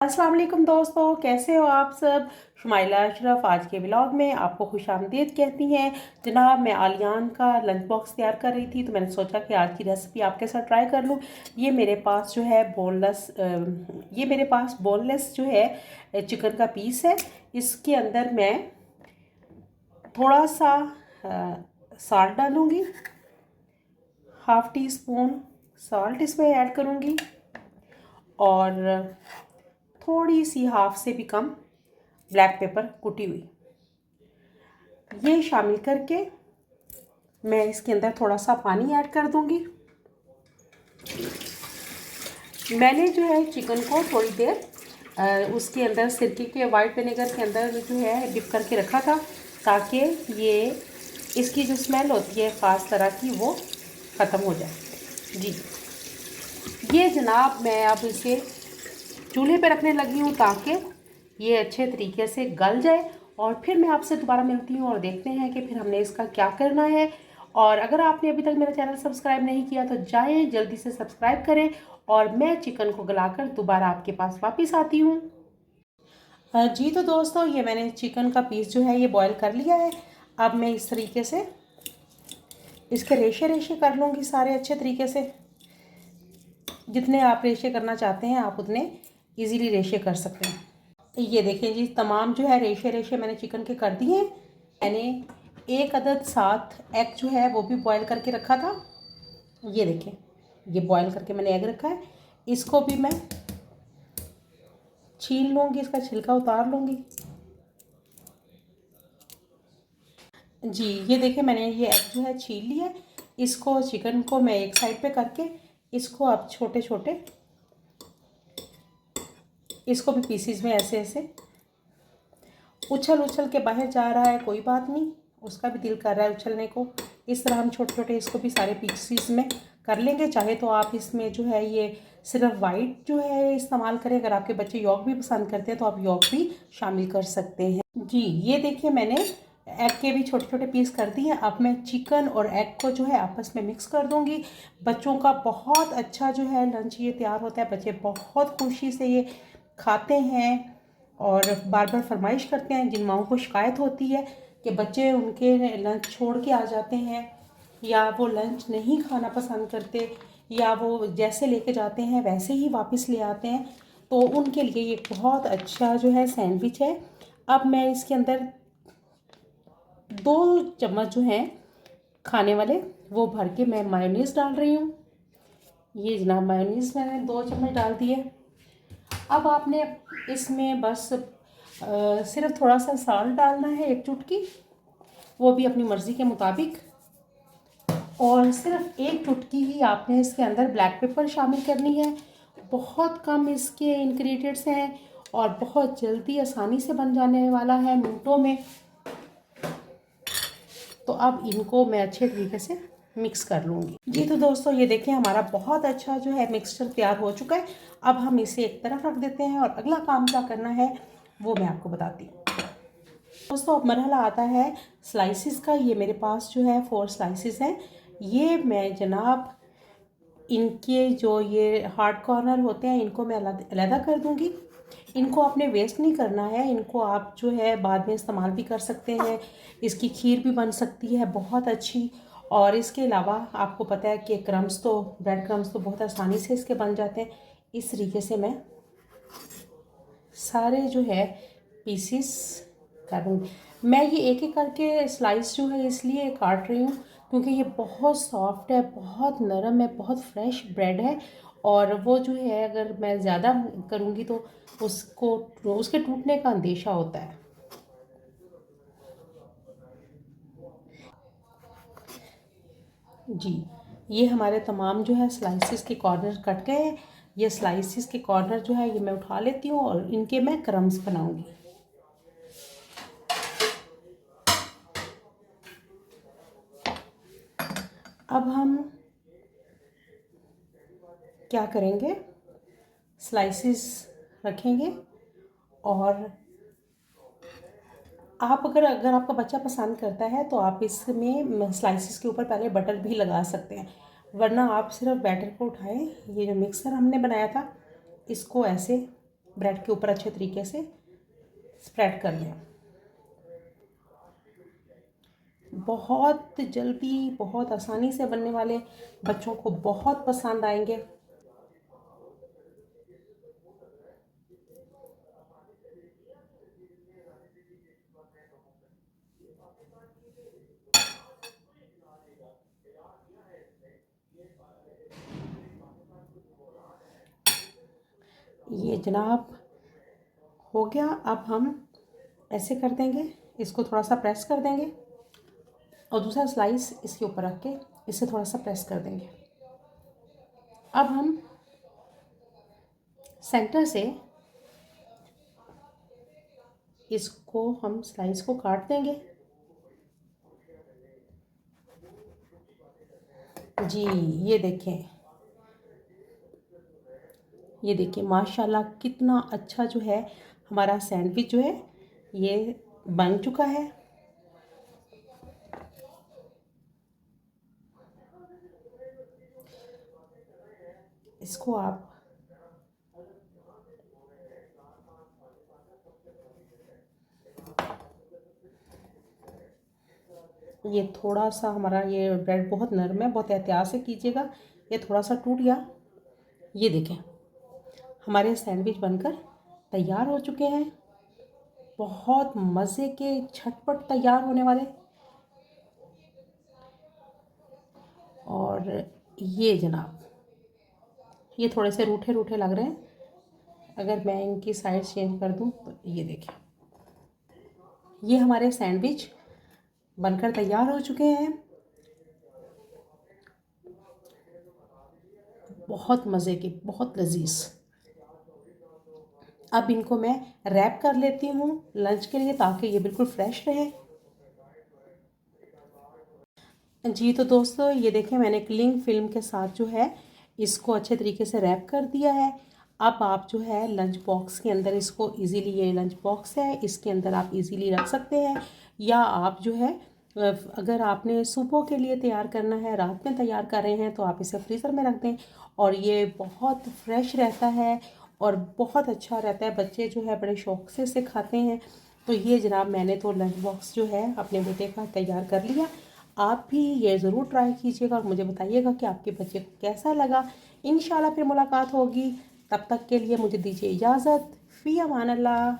अस्सलाम वालेकुम दोस्तों, कैसे हो आप सब। शुमाइला अशरफ आज के व्लॉग में आपको खुशामदीद कहती हैं। जनाब, मैं आलियान का लंच बॉक्स तैयार कर रही थी तो मैंने सोचा कि आज की रेसिपी आपके साथ ट्राई कर लूँ। ये मेरे पास जो है बोनलेस जो है चिकन का पीस है। इसके अंदर मैं थोड़ा सा साल्ट डालूँगी, हाफ़ टी स्पून साल्ट इसमें ऐड करूँगी और थोड़ी सी हाफ से भी कम ब्लैक पेपर कुटी हुई ये शामिल करके मैं इसके अंदर थोड़ा सा पानी ऐड कर दूंगी। मैंने जो है चिकन को थोड़ी देर उसके अंदर सिरके के वाइट विनेगर के अंदर जो है डिप करके रखा था ताकि ये इसकी जो स्मेल होती है ख़ास तरह की वो ख़त्म हो जाए। जी, ये जनाब मैं अब इसे चूल्हे पे रखने लगी हूँ ताकि ये अच्छे तरीके से गल जाए और फिर मैं आपसे दोबारा मिलती हूँ और देखते हैं कि फिर हमने इसका क्या करना है। और अगर आपने अभी तक मेरा चैनल सब्सक्राइब नहीं किया तो जाएं, जल्दी से सब्सक्राइब करें और मैं चिकन को गलाकर दोबारा आपके पास वापस आती हूँ। जी तो दोस्तों, ये मैंने चिकन का पीस जो है ये बॉयल कर लिया है। अब मैं इस तरीके से इसके रेशे रेशे कर लूँगी सारे अच्छे तरीके से। जितने आप रेशे करना चाहते हैं आप उतने इजीली रेशे कर सकते हैं। ये देखें जी, तमाम जो है रेशे रेशे मैंने चिकन के कर दिए। मैंने एक अदद 7 एग जो है वो भी बॉयल करके रखा था। ये देखें, ये बॉयल करके मैंने एग रखा है। इसको भी मैं छील लूँगी, इसका छिलका उतार लूँगी। जी, ये देखिए मैंने ये एग जो है छील लिया है। इसको चिकन को मैं एक साइड पे करके इसको अब छोटे छोटे इसको भी पीसीज में ऐसे ऐसे उछल उछल के बाहर जा रहा है, कोई बात नहीं, उसका भी दिल कर रहा है उछलने को। इस तरह हम छोटे छोटे इसको भी सारे पीसीस में कर लेंगे। चाहे तो आप इसमें जो है ये सिर्फ वाइट जो है इस्तेमाल करें। अगर आपके बच्चे यॉक भी पसंद करते हैं तो आप यॉक भी शामिल कर सकते हैं। जी, ये देखिए मैंने एग के भी छोटे छोटे पीस कर दिए। अब मैं चिकन और एग को जो है आपस में मिक्स कर दूंगी। बच्चों का बहुत अच्छा जो है लंच ये तैयार होता है। बच्चे बहुत खुशी से ये खाते हैं और बार बार फरमाइश करते हैं। जिन माओं को शिकायत होती है कि बच्चे उनके लंच छोड़ के आ जाते हैं या वो लंच नहीं खाना पसंद करते या वो जैसे लेके जाते हैं वैसे ही वापस ले आते हैं, तो उनके लिए ये बहुत अच्छा जो है सैंडविच है। अब मैं इसके अंदर 2 चम्मच जो हैं खाने वाले वो भर के मैं मायोनीज़ डाल रही हूँ। ये जनाब मायोनीज़ मैंने 2 चम्मच डाल दिए। अब आपने इसमें बस सिर्फ थोड़ा सा साल्ट डालना है, 1 चुटकी, वो भी अपनी मर्ज़ी के मुताबिक। और सिर्फ 1 चुटकी ही आपने इसके अंदर ब्लैक पेपर शामिल करनी है। बहुत कम इसके इंग्रेडिएंट्स हैं और बहुत जल्दी आसानी से बन जाने वाला है, मिनटों में। तो अब इनको मैं अच्छे तरीके से मिक्स कर लूँगी। जी तो दोस्तों, ये देखें हमारा बहुत अच्छा जो है मिक्सचर तैयार हो चुका है। अब हम इसे एक तरफ रख देते हैं और अगला काम क्या करना है वो मैं आपको बताती हूँ। दोस्तों, अब मरहला आता है स्लाइसिस का। ये मेरे पास जो है 4 स्लाइसिस हैं। ये मैं जनाब इनके जो ये हार्ड कॉर्नर होते हैं इनको मैं अलग कर दूँगी। इनको आपने वेस्ट नहीं करना है, इनको आप जो है बाद में इस्तेमाल भी कर सकते हैं। इसकी खीर भी बन सकती है बहुत अच्छी। और इसके अलावा आपको पता है कि ब्रेड क्रम्स तो बहुत आसानी से इसके बन जाते हैं। इस तरीके से मैं सारे जो है पीसीस करूँगी। मैं ये एक एक करके स्लाइस जो है इसलिए काट रही हूँ क्योंकि ये बहुत सॉफ्ट है, बहुत नरम है, बहुत फ्रेश ब्रेड है। और वो जो है अगर मैं ज़्यादा करूँगी तो उसके टूटने का अंदेशा होता है। जी, ये हमारे तमाम जो है स्लाइसिस के कॉर्नर कट गए हैं। ये स्लाइसिस के कॉर्नर जो है ये मैं उठा लेती हूँ और इनके मैं क्रम्स बनाऊँगी। अब हम क्या करेंगे, स्लाइसिस रखेंगे और आप अगर आपका बच्चा पसंद करता है तो आप इसमें स्लाइसिस के ऊपर पहले बटर भी लगा सकते हैं, वरना आप सिर्फ बैटर को उठाएं। ये जो मिक्सर हमने बनाया था इसको ऐसे ब्रेड के ऊपर अच्छे तरीके से स्प्रेड कर लें। बहुत जल्दी, बहुत आसानी से बनने वाले, बच्चों को बहुत पसंद आएंगे। ये जनाब हो गया। अब हम ऐसे कर देंगे, इसको थोड़ा सा प्रेस कर देंगे और दूसरा स्लाइस इसके ऊपर रख के इसे थोड़ा सा प्रेस कर देंगे। अब हम सेंटर से इसको हम स्लाइस को काट देंगे। जी ये देखें माशाल्लाह कितना अच्छा जो है हमारा सैंडविच जो है ये बन चुका है। इसको आप ये थोड़ा सा हमारा ये ब्रेड बहुत नरम है, बहुत एहतियात से कीजिएगा, ये थोड़ा सा टूट गया। ये देखें हमारे सैंडविच बनकर तैयार हो चुके हैं, बहुत मज़े के झटपट तैयार होने वाले। और ये जनाब ये थोड़े से रूठे रूठे लग रहे हैं, अगर मैं इनकी साइड चेंज कर दूं तो ये देखें ये हमारे सैंडविच बनकर तैयार हो चुके हैं, बहुत मज़े के, बहुत लजीज। अब इनको मैं रैप कर लेती हूँ लंच के लिए ताकि ये बिल्कुल फ्रेश रहे। जी तो दोस्तों ये देखें मैंने क्लिंग फिल्म के साथ जो है इसको अच्छे तरीके से रैप कर दिया है। अब आप जो है लंच बॉक्स के अंदर इसको इजीली, ये लंच बॉक्स है इसके अंदर आप इजीली रख सकते हैं, या आप जो है अगर आपने सुबह के लिए तैयार करना है, रात में तैयार कर रहे हैं तो आप इसे फ्रीज़र में रख दें और ये बहुत फ्रेश रहता है और बहुत अच्छा रहता है। बच्चे जो है बड़े शौक़ से इसे खाते हैं। तो ये जनाब मैंने तो लंच बॉक्स जो है अपने बेटे का तैयार कर लिया। आप भी ये ज़रूर ट्राई कीजिएगा और मुझे बताइएगा कि आपके बच्चे को कैसा लगा। इंशाल्लाह फिर मुलाकात होगी, तब तक के लिए मुझे दीजिए इजाज़त। फ़ी अमान अल्लाह।